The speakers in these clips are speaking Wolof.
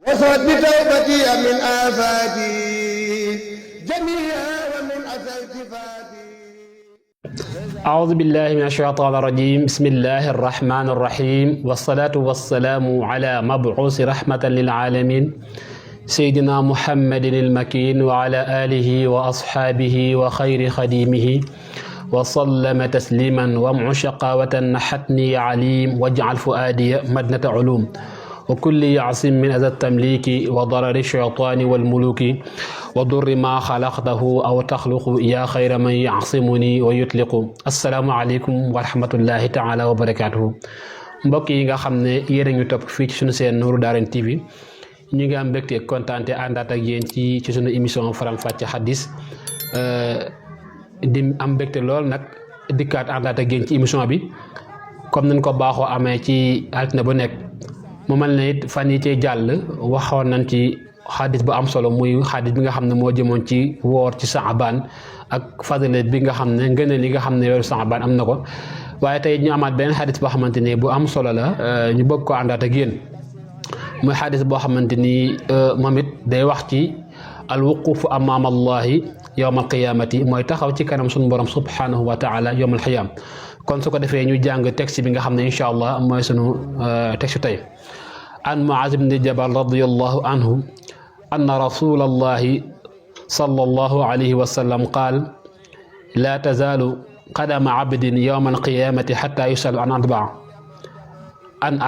وصد بتوبتي من آفاتي جميعا ومن أسى التفاتي. أعوذ بالله من الشيطان الرجيم. بسم الله الرحمن الرحيم، والصلاة والسلام على مبعوث رحمة للعالمين سيدنا محمد المكين وعلى آله وأصحابه وخير خديمه وسلم تسليما. وامع شقاوة نحتني عليم، واجعل فؤادي مدنة علوم، وكل يعصم من أذى التمليك وضرر الشيطان والملوك وضر ما خلقته أو تخلق يا خير من يعصمني ويطلق. السلام عليكم ورحمة الله تعالى وبركاته. mbokk yi nga xam ne yéen a ñu topp fii ci sunu seen Nourou Darayni TV, ñu ngi am mbégte kontaante àndaat ak yéen ci sunu émission Faram Fàcce Hadis. di am mbégte lool nag dikkaat àndaat ak yéen ci émission bi comme nañ ko baaxoo amee ci altine bu nekk. mu mel ne it fan yi ci jàll waxoon nañ ci xadis bu am solo, muy xadis bi nga xam ne moo jëmoon ci woor ci Saabaan ak fadile bi nga xam ne ngëneel li nga xam ne weeru Saabaan am na ko. waaye tey ñu amaat beneen xadis boo xamante ni bu am solo la, ñu bëgg ko àndaat ak yéen. muy xadis boo xamante ni moom it day wax ci al wuqufu amaama allahi yowma alqiyamati, mooy taxaw ci kanam suñu borom subhanahu wa taala yowma alqiyama. kon su ko defee ñu jàng texte bi nga xam ne incha allah mooy sunu texte tey. an Muaz ibn Jabal radiyallahu anhu anna rasulallahi sallallahu alayhi wa sallam qaal la tazalu qadama abdin yowma alqiyamati xata yusalu an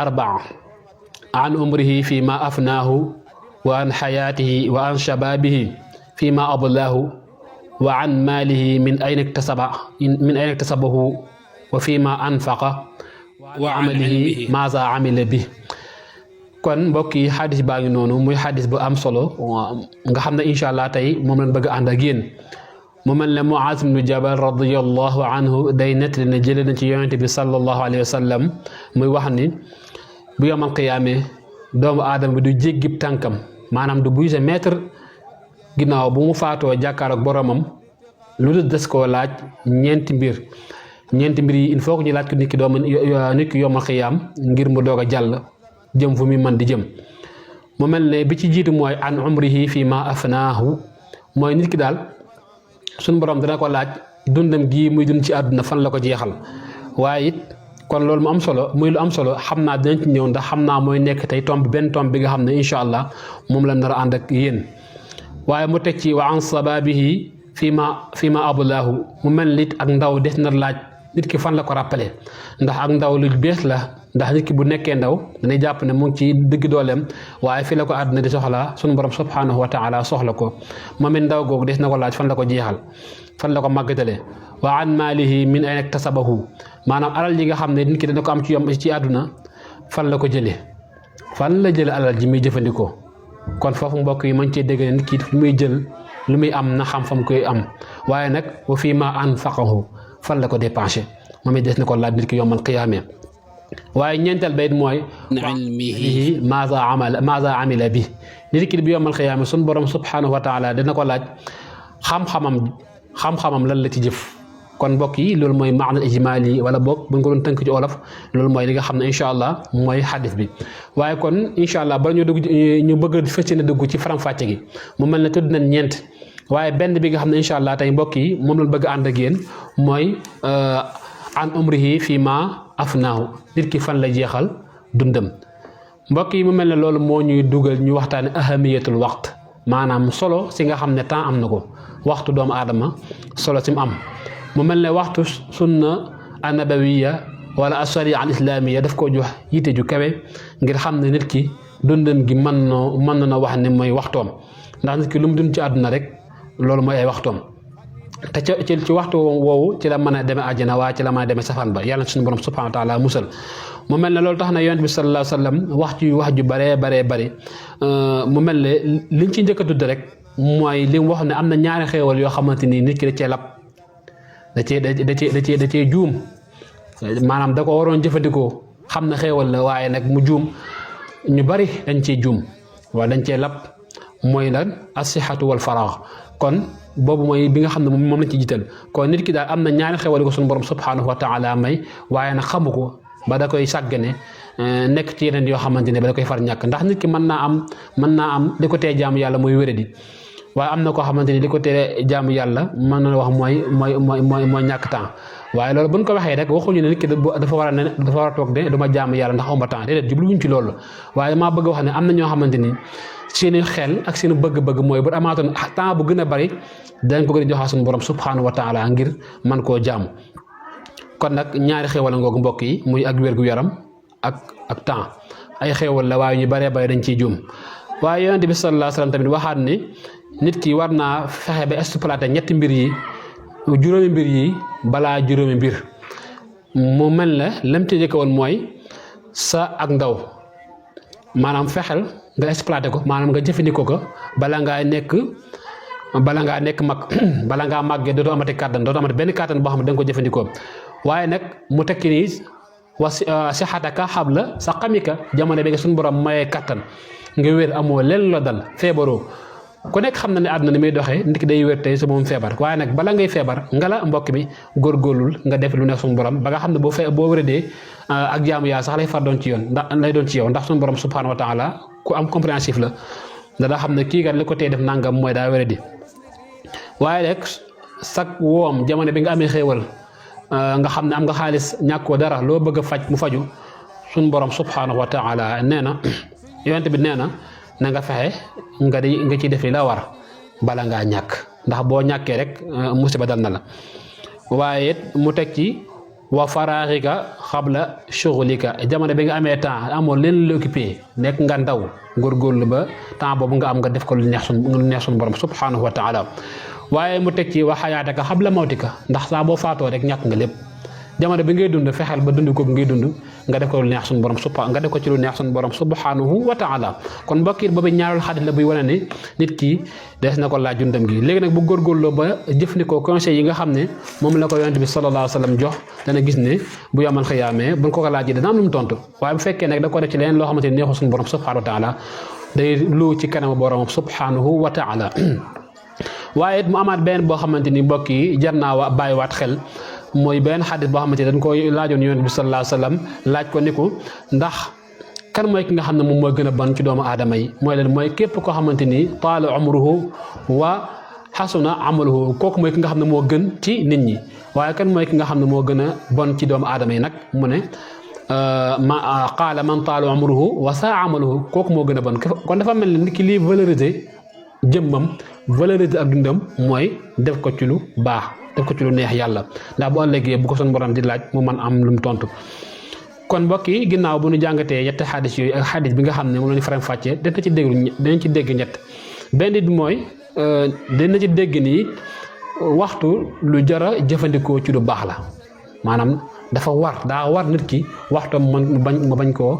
arbaa an umrihi fi ma afnaahu wa an xayaatihi wa an shababihi fi ma ablaahu wa an maalihi min ayna iktasabahu wa fi ma anfaqa wa amalihi maaza amila bi. kon mbokk yi xadis baa ngi noonu, muy xadis bu am solo nga xam ne incha allah tey moom lañ bëgg a ànd ak yéen. mu mel ne Muaz ibnu Jabal radiyallahu anhu day nettali ne jëlee na ci yonente bi sallallahu alayhi wa sallam muy wax ni bu yomal qiyaame doomu aadama bi du jéggib tànkam, maanaam du buy sa mètre ginnaaw bu mu faatoo jàkkaar ak boromam lu dul des koo laaj ñeenti mbir yi il faut que ñu laaj ko nit ki yomal qiyaam ngir mu doog a jàll jëm fu muy mën di jëm. mu mel ne bi ci jiitu mooy an umrihi fi ma afnaahu, mooy nit ki daal suñu borom dana ko laaj dundam gii muy dund ci àdduna fan la ko jeexal. waaye it kon loolu mu am solo, muy lu am solo, xam naa dinañ ci ñëw ndax xam naa mooy nekk tey benn tomb bi nga xam ne incha allah moom la nar a ànd ak yéen. waaye mu teg ci wa an sababihi fi ma ablaahu, mu mel nit ak ndaw des na laaj nit ki fan la ko rappelé, ndax ak ndaw lu bees la, ndax nit ki bu nekkee ndaw dañuy jàpp ne mu ngi ci digg dooleem, waaye fii la ko àdduna di soxla sunu borom subhanahu wa taala soxla ko. moom it ndaw googu des na ko laaj fan la ko jeexal, fan la ko màggatale. wa an maalihi min ayna iktasabahu, maanaam alal ji nga xam ne nit ki dana ko am ci àdduna fan la ko jëlee, fan la jëlee alal ji muy jëfandikoo. kon foofu mbokk yi mañ cee dégg ne nit ki lu muy jël lu muy am na xam fam koy am, waaye nag wa fii ma anfaqahu, fan la ko dépensé, moom it des na ko laaj nit ki yawmal qiyaama. waaye ñeenteel bayit mooy ilmihi maaza amila bi, nit ki bi yawmal qiyaama sun borom subhanahu wa taala dina ko laaj xam-xamam lan la ci jëf. kon mbokk yi loolu mooy maana ijmaali, wala boog buñ ko doon tënk ci olof loolu mooy li nga xam ne incha allah mooy xadis bi. waaye kon incha allah bala ñu bëgg a fas yéene dugg ci faram-fàcce gi, mu mel ne tudd nañ ñeent, waaye benn bi nga xam ne incha allah tey mbokk yi moom lañ bëgg a ànd ak yéen mooy an umrihi fi ma afnaahu, nit ki fan la jeexal dundam. mbokk yi mu mel ne loolu moo ñuy dugal ñu waxtaane ahamiyatul waqt, maanaam solo si nga xam ne temps am na ko, waxtu doomu aadama solo si mu am. mu mel ne waxtu sunna annabawiya wala asharia al islamiya daf koo jox yitte ju kawe, ngir xam ne nit ki dundam gi mën na wax ne mooy waxtoom, ndax nit ki lu mu dund ci àdduna rek loolu mooy ay waxtoom. te ci waxtu woowu ci la mën a demee àjjana, waaye ci la mën a demee safaan ba, yàlla suñu borom subhanahu wa taala musal. mu mel ne loolu tax na yonent bi sallallahu alayhi wa sallam wax ju bare mu mel ne liñ ci njëkk a tudd rek mooy li mu wax ne am na ñaari xéewal yoo xamante ni nit ki da cee lab, da cee juum, maanaam da ko waroon jëfandikoo, xam na xéewal la waaye nag mu juum. ñu bari dañ cee juum wala dañ cee lab, mooy lan as-sihhatu wal faragh. kon boobu mooy bi nga xam ne moom lañ ci jiital. kon nit ki daal am na ñaari xéewal ko suñu borom subhanahu wa taala may, waaye nag xamu ko ba da koy sàggane nekk ci yeneen yoo xamante ne ba da koy far ñàkk ndax nit ki mën naa am li ko tee jaamu yàlla mooy wéradi waaye am na koo xamante ni li ko tee jaamu yàlla mën na wax mooy ñàkk temps waaye loolu buñ ko waxee rek waxuñu ne nit ki dafa war a toog de duma jaamu yàlla ndax amuma temps déedéet jubluwuñ ci loolu waaye maa bëgg wax ne am na ñoo xamante ni seeni xel ak seen bëgg-bëgg mooy bu amaatoon temps bu gën a bari dañ ko gën a joxaa suñu borom subhanahu wa taala ngir man koo jaamu kon nag ñaari xéewal ngoogu mbokk yi muy ak wér-gu-yaram ak temps ay xéewal la waaye ñu baree bare dañ ciy juum waaye yonent bi sallallahu alayhi wasallam tamit waxaat ni nit ki war naa fexe ba exploité ñetti mbir yi juróomi mbir yi balaa juróomi mbir mu mel ne lam ci jëkk woon mooy sa ak ndaw maanaam fexel nga exploité ko maanaam nga jëfandikoo ko bala ngaa nekk mag bala ngaa màggee dootoo amati kàttan dootoo amati benn kàttan boo xam ne da nga ko jëfandikoo waaye nag mu tekki nii si xataka xabla sa xamika jamono bi nga suñu borom mayee kàttan nga wér amoo leen la dal feebaroo ku nekk xam na ne àdduna ni muy doxee nit ki day wér tey su moom feebar waaye nag bala ngay feebar nga la mbokk mi góorgóorlul nga def lu nekk suñu borom ba nga xam ne boo wéradee ak jaamu yaa sax lay far doon ci yow ndax suñu borom subhanahu wa taala ku am compréhensif la daa xam ne kii kat li ko tey def nangam mooy daa wéradi waaye rek sag woom jamono bi nga amee xéewal nga xam ne am nga xaalis ñàkkoo dara loo bëgg a faj mu faju suñu borom subhanahu wa taala nee na yonent bi nee na na nga fexe nga ciy def li la war bala ngaa ñàkk ndax boo ñàkkee rek musiba dal na la waaye it mu teg ci wa faraaxika xabla shughulika jamono bi nga amee temps amoo leen l'occupé nekk nga ndaw góorgóorlu ba temps boobu nga am nga def ko lu neex suñu borom subhanahu wa taala waaye mu teg ci wa xayaataka xabla mawtika ndax saa boo faatoo rek ñàkk nga lépp jamono bi ngay dund fexeel ba dund ko ngay dund nga def ko lu neex suñu borom nga def ko ci lu neex suñu borom subhanahu wa taala kon mbokk yi boobu ñaareel xadis la buy wane ne nit ki des na ko laaj dundam gi léegi nag bu góorgóorloo ba jëfandikoo conseil yi nga xam ne moom la ko yonent bi sallallahu alayhi wa sallam jox dana gis ne bu yamal xiyaamee buñ ko laajee dana am lu mu tontu waaye bu fekkee nag da ko def ci leneen loo xamante ne neexul suñu borom subhanahu wa taala day lu ci kanamu borom subhanahu wa taala waaye it mu amaat beneen boo xamante ni mbokk yi jar naa bàyyiwaat xel mooy benn xadis boo xamante ne dañ koy laajoon yonent bi sallallahu alayhi wa sallam laaj ko ni ko ndax kan mooy ki nga xam ne moom mooy gën a bon ci doomu aadama yi mooy leen mooy képp koo xamante ni taala umruhu wa xasuna amaluhu kooku mooy ki nga xam ne moo gën ci nit ñi waaye kan mooy ki nga xam ne moo gën a bon ci doomu aadama yi nag mu ne qaala man taala umruhu wa saa amaluhu kooku moo gën a bon kon dafa mel ni ki lii valoriser jëmmam valoriser ak dundam mooy def ko ci lu baax def ko ci lu neex yàlla ndax bu ëllëgee bu ko son borom di laaj mu man am lu mu tontu kon mbokk yi ginnaaw bu ñu jàngatee ñetti xadis yooyu ak xadis bi nga xam ne moom la ñu faram fàccee dinañ ci dégg ñett benn bi mooy dina ci dégg nii waxtu lu jara jëfandikoo ci lu baax la maanaam daa war nit ki waxtu mu bañ koo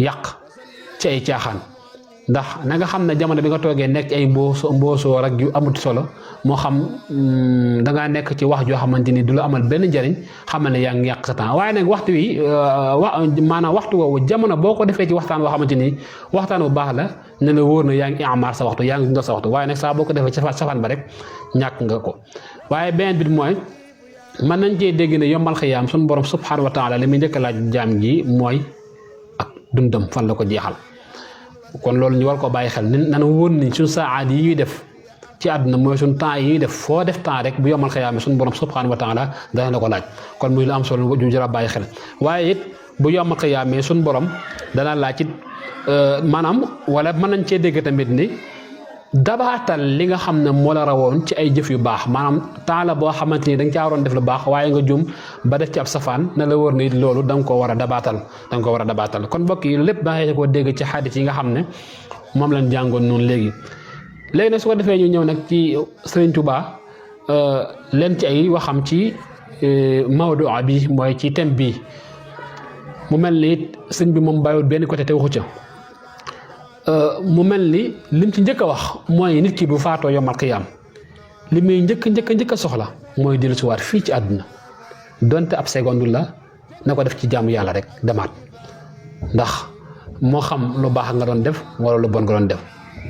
yàq ci ay caaxaan ndax na nga xam ne jamono bi nga toogee nekk ay mboosoo rek yu amut solo moo xam dangaa nekk ci wax joo xamante ni du la amal benn njariñ xamal ne yaa ngi yàq sa temps waaye nag waxtu wi maanaam waxtu woowu jamono boo ko defee ci waxtaan boo xamante ni waxtaan bu baax la ne la wóor na yaa ngi amaar sa waxtu yaa ngi dundal sa waxtu waaye nag saa boo ko defee ci safaan ba rek ñàkk nga ko waaye beneen bi mooy mën nañ cee dégg ne yombal xiyaam suñu borom subhanahu wa taala li muy njëkk a laaj jaam ji mooy ak dundam fan la ko jeexal kon loolu ñu war ko bàyyi xel nana wóor nañ suñu saaat yi ñuy def ci àdduna mooy suñu temps yi ñuy def foo def temps rek bu yomal xiyaame suñu borom subhanahu wa taala dana la ko laaj kon muy lu am solo ju jar a bàyyi xel waaye it bu yomal xiyaame suñu borom dana laaj it maanaam wala mën nañ cee dégg tamit ni dabaatal li nga xam ne moo la rawoon ci ay jëf yu baax maanaam temps la boo xamante ni da nga caa waroon def lu baax waaye nga jum ba def ci ab safaan na la wóor ni loolu da nga koo war a dabaatal kon mbokk yi lépp da nga koo dégg ci xadis yi nga xam ne moom lañ jàngoon noonu léegi nag su ko defee ñu ñëw nag ci Sëriñ Tuubaa leen ci ay waxam ci mawdu bi mooy ci thème bi mu mel ni sëñ bi moom bàyyiwul benn côté te waxu ca mu mel ni lim ci njëkk a wax mooy nit ki bu faatoo yomal xiyaam li muy njëkk a soxla mooy dellu si waat fii ci àdduna donte ab seconde la na ko def ci jaamu yàlla rek demaat ndax moo xam lu baax nga doon def wala lu bon nga doon def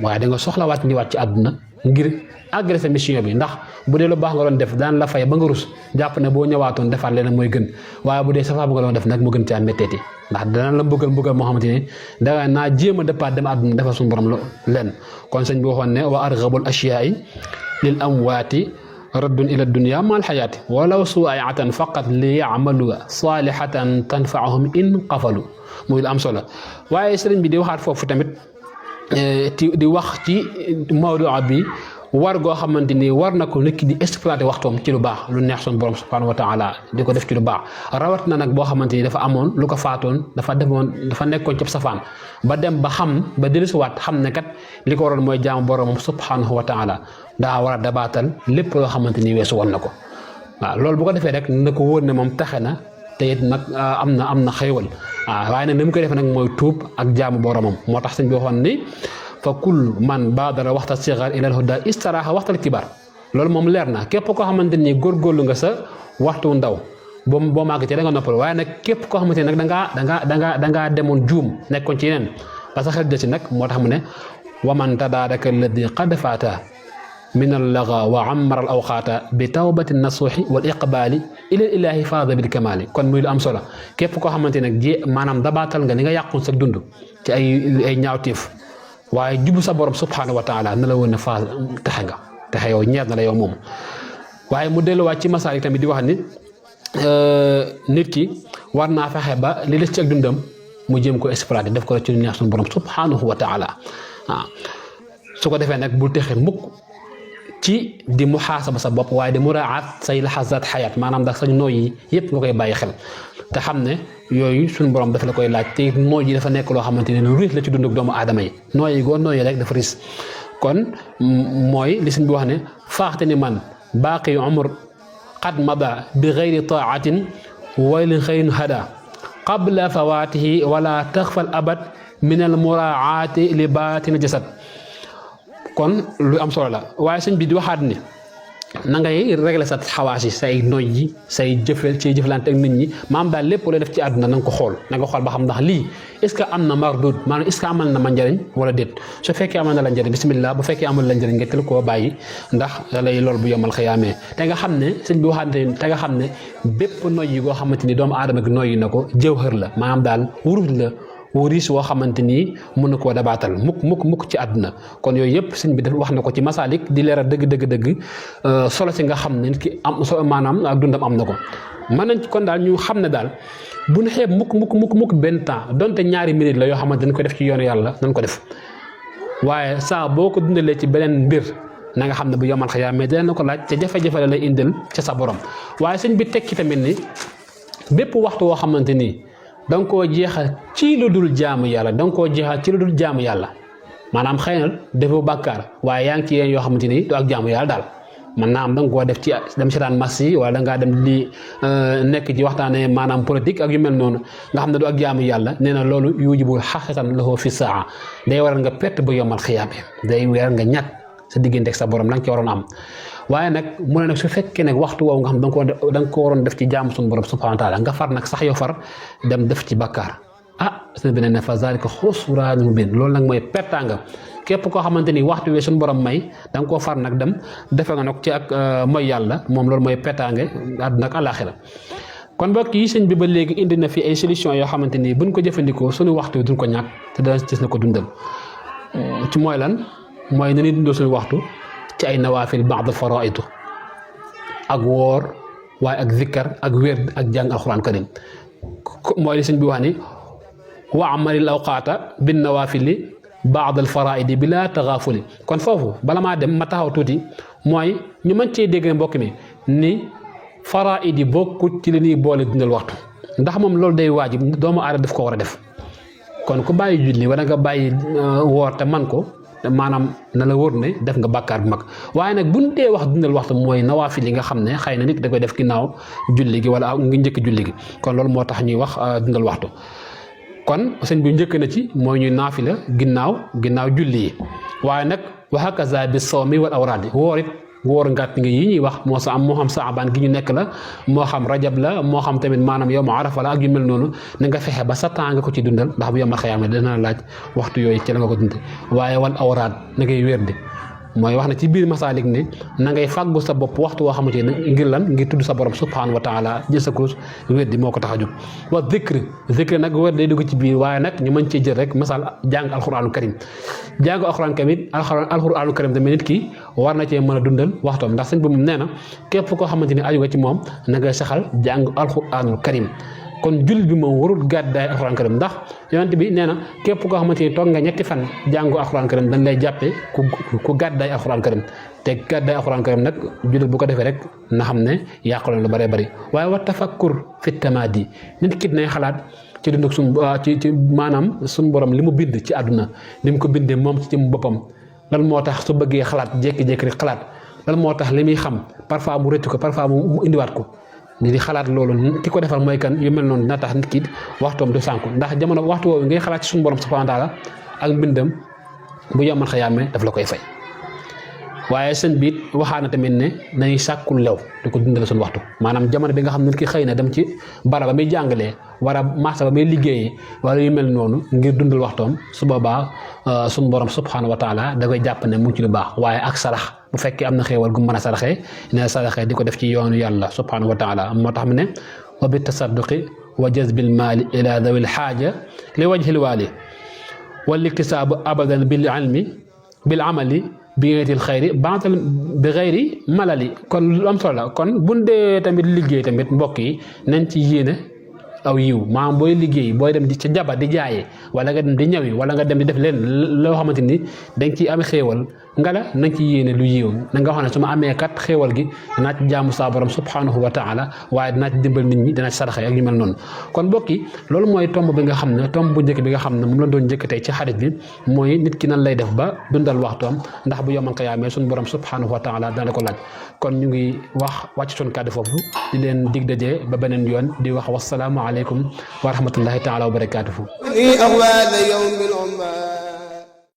waaye da nga soxlawaat ñëwaat ci àdduna ngir àggale sa mission bi ndax bu dee lu baax nga doon def daan la fay ba nga rus jàpp ne boo ñëwaatoon defaat leneen mooy gën waaye bu dee safaa bu nga doon def nag mu gën caa métteeti ndax dana la mbugal moo xamante ni danga naa jéem a dëppaat dem àdduna defal suñu borom leen kon sëñ bi waxoon ne wa arghabul ashyaa'i lil amwaati raddun ila dunya mal xayaati walaw suayatan faqat li yamalu salihatan tanfaahum in qafalu muy lu am solo waaye sëriñ bi di waxaat foofu tamit di wax ci mawdu bi war goo xamante ni war na ko nit ki di exploiter waxtoom ci lu baax lu neex suñu borom subhanahu wa taala di ko def ci lu baax rawat na nag boo xamante ni dafa amoon lu ko faatoon dafa nekkoon ci safaan ba dem ba xam ba dellusiwaat xam ne kat li ko waroon mooy jaamu boromam subhanahu wa taala daa war a dabaatal lépp loo xamante ni weesu woon na ko waaw loolu bu ko defee rek na ko wóor ne moom taxe na te it nag am na xéewal waaw waaye nag ni mu koy defee nag mooy tuub ak jaamu boromam moo tax sëñ bi waxoon ni fa kul man baadara waxta sigar ilal huda istaraaxa waxtal kibar loolu moom leer na képp koo xamante ni góorgóorlu nga sa waxtu ndaw boo màgg ci da nga noppal waaye nag képp koo xamante ni nag dangaa demoon juum nekkoon ci yeneen parce que xel de si nag moo tax mu ne waman tadaaraka alladi qad faata min allaga wa ammara al awqaata bi tawbati nasuuxi wal iqbaali ila ilaahi faada bil kamaali kon muy lu am solo képp koo xamante nag maanaam dabaatal nga ni nga yàqoon sa dund ci ay ñaawteef waaye jubu sa borom subhanahu wa taala na la woon ne faa texe nga texe yow ñeer na la yow moom waaye mu delluwaat ci masaal yi tamit di wax ni nit ki war naa fexe ba li des ci ak dundam mu jéem ko exploiter def ko ci lu neex suñu borom subhanahu wa taala waaw su ko defee nag bul texe mukk ci di muhaasaba sa bopp waaye di muraat say laxasaat xayaat maanaam ndax sañ nooy yi yëpp nga koy bàyyi xel te xam ne yooyu suñu borom dafa la koy laaj te nooy yi dafa nekk loo xamante ne lu riis la ci dunduk doomu aadama yi nooy yi goo nooyi rek dafa riis kon mooy li suñ bi wax ne faaxte ni man baaqi umr qad mada bi gayri taatin waylin xëyin hada qabla fawaatihi wala taxfal abad min al muraaati li baatina jasad kon lu am solo la waaye sëñ bi di waxaat ni na ngay régler sa xawaas yi say noy yi say jëflante ak nit ñi maam daal lépp looy def ci àdduna na nga ko xool na nga xool ba xam ndax lii est-ce que am na mardud maanaam est-ce que amal na ma njëriñ wala déet su fekkee amal na la njëriñ bismillah bu fekkee amal la njëriñ nga tel koo bàyyi ndax da lay lool bu yomal xiyaamee te nga xam ne sëñ bi waxaat ne te nga xam ne bépp noy yi goo xamante ni doomu aadama gi noyyi na ko jëwhër la maanaam daal wuruj la wuriis woo xamante ni mën na koo dabaatal mukk ci àdduna kon yooyu yëpp sëñ bi def wax na ko ci masaalik di leeral dëgg solo si nga xam ne nit ki am solo maanaam ak dundam am na ko mën nañ kon daal ñu xam ne daal bu ñu xeeb mukk benn temps donte ñaari minute la yoo xamante dañ ko def ci yoonu yàlla nañ ko def waaye saa boo ko dundalee ci beneen mbir na nga xam ne bu yomal xiyaam mais dina ko laaj te jafe-jafe la lay indil ca sa borom waaye sëñ bi tekki tamit ni bépp waxtu woo xamante ni danga koo jeexal ci lu dul jaamu yàlla maanaam xëy na defoo bàkkaar waaye yaa ngi ci yéen yoo xamante ni du ak jaamu yàlla daal man naa am danga koo def ci dem seetaan match yi wala dangaa dem di nekk ci waxtaane maanaam politique ak yu mel noonu nga xam ne du ak jaamu yàlla nee na loolu yujibul xaqiqatan lahu fi saa day waral nga perte bu yomal xiyaame day waral nga ñàkk sa diggante ak sa borom la nga ci waroon am waaye nag mu ne nag su fekkee nag waxtu woowu nga xam da nga ko waroon def ci jaamu suñu borom subhanahu wa taala nga far nag sax yow far dem def ci bakkaar sëñ bi ne fa zalika xusraanun mubiin loolu nag mooy pertaanga képp koo xamante ni waxtu wi suñu borom may da nga koo far nag dem defe nga nag ci ak mooy yàlla moom loolu mooy pertaange àdduna ak àlaaxira kon mbokk yi sëñ bi ba léegi indi na fi ay solution yoo xamante ni buñ ko jëfandikoo suñu waxtu duñ ko ñàkk te dana gis na ko dundal ci mooy lan mooy na ñuy dundal suñu waxtu ci ay nawaafil ba'd faraa'idu ak woor waaye ak zikkar ak wér ak jàng alxuraan karim mooy li sëñ bi wax ni wa amalil awqaata bin nawaafili ba'd al faraa'idi bila taghafuli kon foofu bala maa dem ma taxaw tuuti mooy ñu mën cee dégg mbokk mi ni faraa'idi bokkut ci li ñuy boole dundal waxtu ndax moom loolu day waajib doomu aadama daf ko war a def kon ku bàyyi julli wala nga bàyyi woor te man ko maanaam na la wóor ne def nga bàkkaar bu mag waaye nag buñ dee wax dundal waxtu mooy nawaafil yi nga xam ne xëy na nit da koy def ginnaaw julli gi wala nga njëkk julli gi kon loolu moo tax ñuy wax dundal waxtu kon sëñ bi njëkk na ci mooy ñuy naafila ginnaaw julli yi waaye nag wa hakaza bi sawmi wal awraadi woor it woor ngàtt nga yi ñuy wax moo xam saabaan gi ñu nekk la moo xam rajab la moo xam tamit maanaam yow ma arafa la ak yu mel noonu na nga fexe ba sa temps nga ko ci dundal ndax bu yow ma xayaama dana laaj waxtu yooyu ci la nga ko dundal waaye wal awraad na ngay wér de mooy wax na ci biir masaalik ne na ngay fàggu sa bopp waxtu woo xamante ne ngir lan ngir tudd sa borom subhanahu wa taala jël sa kurus wérdi moo ko tax a jóg wa zikr nag wér day dugg ci biir waaye nag ñu mën cee jël rek masal jàng alquraanu karim jàng alquraanu karim tamit nit ki war na cee mën a dundal waxtoom ndax sëñ bi moom nee na képp koo xamante ni aju nga ci moom na ngay saxal jàng alquraanul karim kon jullit bi moom warul gàddaay alxuraan karim ndax yonent bi nee na képp koo xamante ni toog nga ñetti fan jàngu alxuraan karim dañ lay jàppee ku gàddaay alxuraan karim te gàddaay alxuraan karim nag jullit bu ko defee rek na xam ne yàqu na lu bëree bëri waaye wa tafakkur fi tamaadi nit ki nay xalaat ci dund ak ci maanaam suñu borom li mu bind ci àdduna li mu ko bindee moom ci jëm boppam lan moo tax su bëggee xalaat jékki-jékki rek xalaat lan moo tax li muy xam parfois mu rëcc ko parfois mu indiwaat ko ni di xalaat loolu ki ko defal mooy kan yu mel noonu dina tax nit ki waxtoom du sànku ndax jamono waxtu woowu ngay xalaat ci suñu borom subhanahu wa taala ak mbindam bu yomal xayaamee daf la koy fay waaye sëñ bi waxaa na tamit ne nañuy sàkkul lew di ko dundal suñu waxtu maanaam jamono bi nga xam ne nit ki xëy na dem ci bara ba muy jàngalee wala marché ba muy liggéeyee wala yu mel noonu ngir dundal waxtoom su boobaa suñu borom subhanahu wa taala da koy jàpp ne mu ngi ci lu baax waaye ak sarax bu fekkee am na xéewal gu mën a saraxee ne saraxee di ko def ci yoonu yàlla subhanahu wa taala moo tax mu ne wa bi tasadduqi wa jazbil maali ila dawil xaaja li wajhil waali wal iktisaabu abadan bil ilmi bil amali bi ngeetil xayri bantal bi xayri malali kon lu am solo la kon buñ dee tamit liggéey tamit mbokk yi nañ ci yéene aw yiw maanaam booy liggéey booy dem di ca jaba di jaayee wala nga dem di ñawi wala nga dem di def leen loo xamante ni dañ ciy am xéewal nga la nañ ci yéene lu yiw na nga xam ne su ma amee kat xéewal gi danaa ci jaamu saa borom subhanahu wa taala waaye danaa ci dimbal nit ñi danaa ci saraxe ak yu mel noonu kon mbokk yi loolu mooy tomb bi nga xam ne tomb bu njëkk bi nga xam ne moom la doon njëkk tey ci xarit bi mooy nit ki nan lay def ba dundal waxtoom ndax bu yomal qiyaamee suñu borom subhanahu wa taala dana ko laaj kon ñu ngi wàcc suñu kàddu foofu di leen dig dajee ba beneen yoon di wax wasalaamu aleykum wa rahmatullahi taala wa barakaatuhu